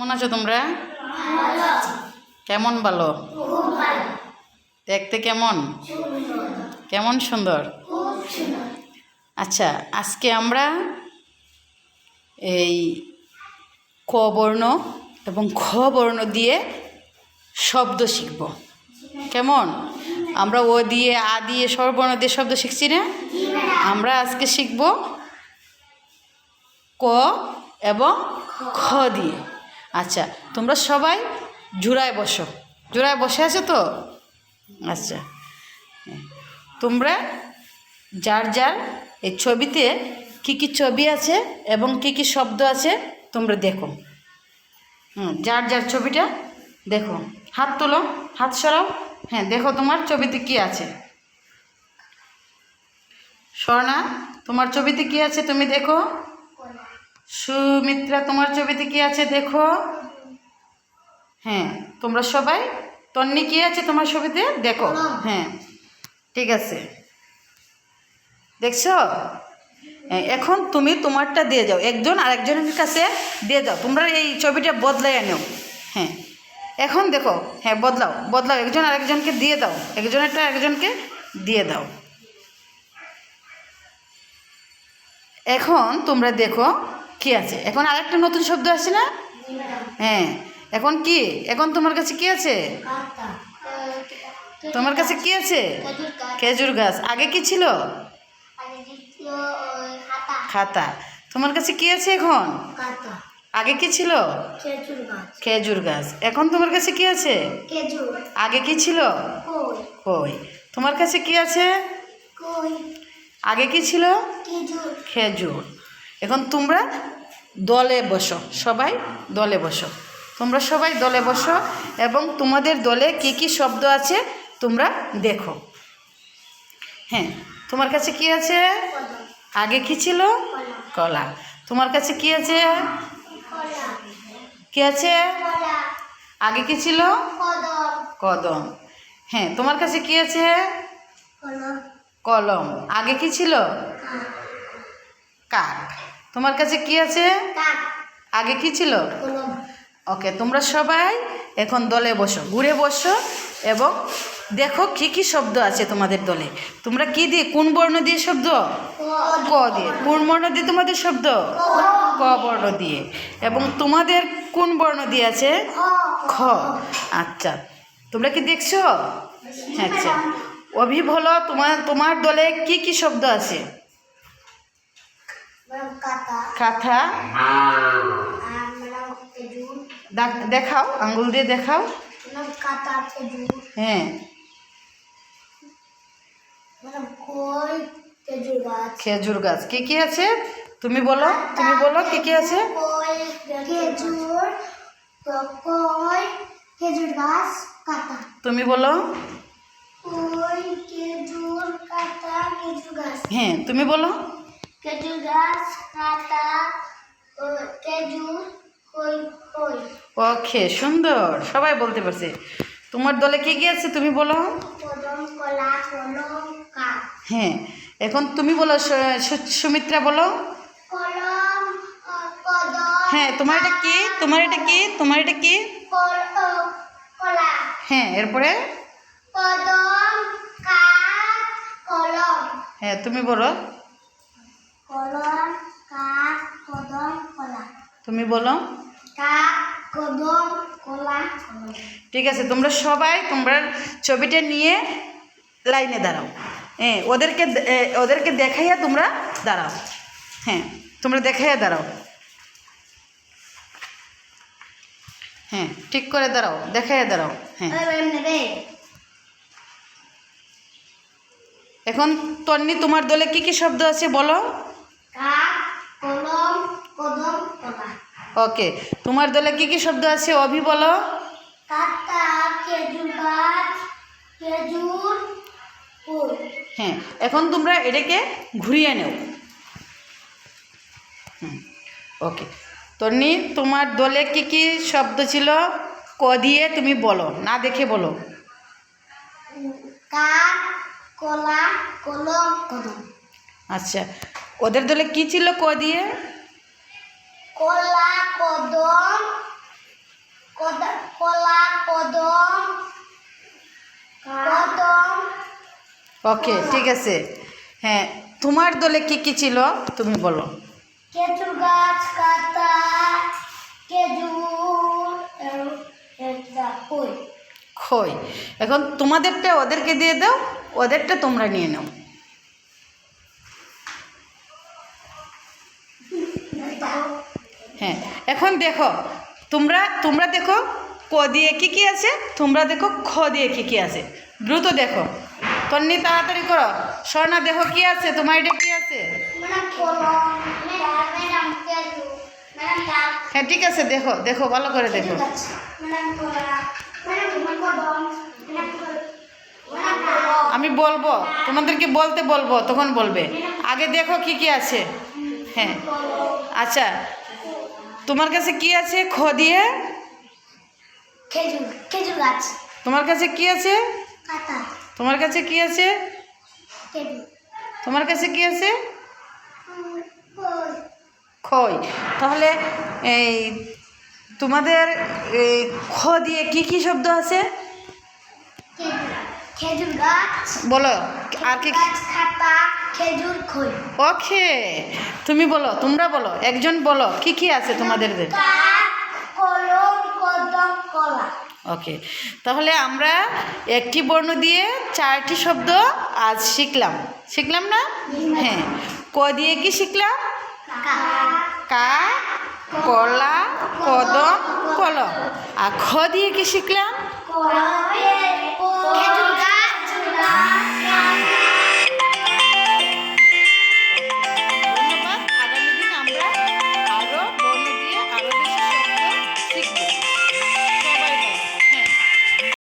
কেমন আছো তোমরা? কেমন ভালো? দেখতে কেমন? কেমন সুন্দর? আচ্ছা, আজকে আমরা এই ক বর্ণ এবং খ বর্ণ দিয়ে শব্দ শিখব। কেমন? আমরা ও দিয়ে আ দিয়ে স্বরবর্ণ দিয়ে শব্দ শিখছি না? আমরা আজকে শিখব ক এবং খ দিয়ে। আচ্ছা, তোমরা সবাই জোড়ায় বসো। জোড়ায় বসে আছো তো? আচ্ছা, তোমরা যার যার এই ছবিতে কি কি ছবি আছে এবং কি কি শব্দ আছে তোমরা দেখো। যার যার ছবিটা দেখো। হাত তোলো, হাত সরাও। হ্যাঁ, দেখো তোমার ছবিতে কি আছে। স্বর্ণা, তোমার ছবিতে কি আছে তুমি দেখো। সুমিত্রা, তোমার ছবিতে কি আছে দেখো। হ্যাঁ, তোমরা সবাই। তন্নি কি আছে তোমার ছবিতে দেখো। হ্যাঁ, ঠিক আছে, দেখছো? এখন তুমি তোমারটা দিয়ে যাও, একজন আরেকজনের কাছে দিয়ে যাও। তোমরা এই ছবিটা বদলাই আনো। হ্যাঁ, এখন দেখো। হ্যাঁ, বদলাও বদলাও, একজন আরেকজনকে দিয়ে দাও, একজনেরটা আরেকজনকে দিয়ে দাও। এখন তোমরা দেখো কি আছে। এখন আরেকটা নতুন শব্দ আছে না? হ্যাঁ, এখন কি? এখন তোমার কাছে কি আছে? তোমার কাছে কি আছে? খেজুর গাছ। আগে কি ছিল? খাতা। তোমার কাছে কি আছে এখন? আগে কি ছিল? খেজুর গাছ। এখন তোমার কাছে কি আছে? আগে কি ছিল? কই। তোমার কাছে কি আছে? আগে কি ছিল? খেজুর। এখন তোমরা দলে বসো, সবাই দলে বসো। তোমরা সবাই দলে বসো এবং তোমাদের দলে কি কি শব্দ আছে তোমরা দেখো। হ্যাঁ, তোমার কাছে কি আছে? আগে কি ছিল? কলা। তোমার কাছে কি আছে? কি আছে? আগে কি ছিল? কদম। হ্যাঁ, তোমার কাছে কি আছে? কলম। আগে কি ছিল? কাক। তোমার কাছে কি আছে? আগে কি ছিল? ওকে, তোমরা সবাই এখন দলে বসো, ঘুরে বসো এবং দেখো কি কি শব্দ আছে তোমাদের দলে। তোমরা কি দিয়ে, কোন বর্ণ দিয়ে শব্দ? ক দিয়ে। কোন বর্ণ দিয়ে তোমাদের শব্দ? ক বর্ণ দিয়ে। এবং তোমাদের কোন বর্ণ দিয়ে আছে? খ। আচ্ছা, তোমরা কি দেখছো? আচ্ছা, অভি বলো তোমার দলে কি কি শব্দ আছে? কাঁথা। দেখাও, আঙ্গুল দিয়ে দেখাও। হ্যাঁ, খেজুর গাছ। কি কি আছে তুমি বলো, তুমি বলো কি কি আছে? খেজুর গাছ, কাঁটা। তুমি বলো। হ্যাঁ, তুমি বলো। খেজুর গাছ, কাঁটা, খেজুর। ওকে, সুন্দর, সবাই বলতে পারছে। তোমার দলে কি কি আছে তুমি বলো। হ্যাঁ, এখন তুমি বলো। সুমিত্রা বলো। হ্যাঁ, তোমার এটা কি? তোমার এটা কি? তোমার এটা কি? হ্যাঁ, এরপরে? হ্যাঁ, তুমি বলো। তুমি বলো। ঠিক আছে, তোমরা সবাই তোমরা ছবিটা নিয়ে লাইনে দাঁড়াও। হ্যাঁ, ওদেরকে দেখাইয়া তোমরা দাঁড়াও। হ্যাঁ, তোমরা দেখাইয়া দাঁড়াও। হ্যাঁ, ঠিক করে দাঁড়াও, দেখাইয়া দাঁড়াও। হ্যাঁ, এখন তন্নি, তোমার দলে কি কি শব্দ আছে বলো। ওকে, তোমার দলে কি কি শব্দ আছে অভি বলো। হ্যাঁ, এখন তোমরা এটাকে ঘুরিয়ে নেও। ওকে, তন্নি, তোমার দলে কি কি শব্দ ছিল ক দিয়ে তুমি বলো, না দেখে বলো। কলা, কলম, কদম। আচ্ছা, ওদের দলে কি ছিল ক দিয়ে? কলা, কদম, ওকে, ঠিক আছে। হ্যাঁ, তোমার দলে কি কি ছিল তুমি বলো। খেজুর গাছ, কাঁটা, খেজুর, খই। খই। এখন তোমাদেরটা ওদেরকে দিয়ে দাও, ওদেরটা তোমরা নিয়ে নাও। হ্যাঁ, এখন দেখো তোমরা দেখো ক দিয়ে কি আছে, তোমরা দেখো খ দিয়ে কি আছে। দ্রুত দেখো, তন্নি তাড়াতাড়ি করো। স্বর্ণা দেখো কি আছে, তোমার এটা কি আছে। হ্যাঁ, ঠিক আছে, দেখো দেখো ভালো করে দেখো। আমি বলবো, তোমাদেরকে বলতে বলবো, তখন বলবে। আগে দেখো কি আছে। হ্যাঁ, আচ্ছা, তোমার কাছে কি আছে খ দিয়ে। খেজুর গাছ। তোমার কাছে কি আছে। কাঁটা। তোমার কাছে কি আছে। তোমার কাছে কি আছে। খই। তাহলে এই তোমাদের এই খ দিয়ে কি শব্দ আছে খেজুর গাছ। বলো আর কি। খাতা, খেজুর, খই। ওকে, তুমি বলো, তোমরা বলো, একজন বলো কি আছে তোমাদের। কলম, কদম, কলা। ওকে, তাহলে আমরা একটি বর্ণ দিয়ে 4টি শব্দ আজ শিখলাম না। হ্যাঁ, ক দিয়ে কি শিখলাম। কা, কলা, কদম, কলম। আর খ দিয়ে কি শিখলাম। খেজুর গাছ।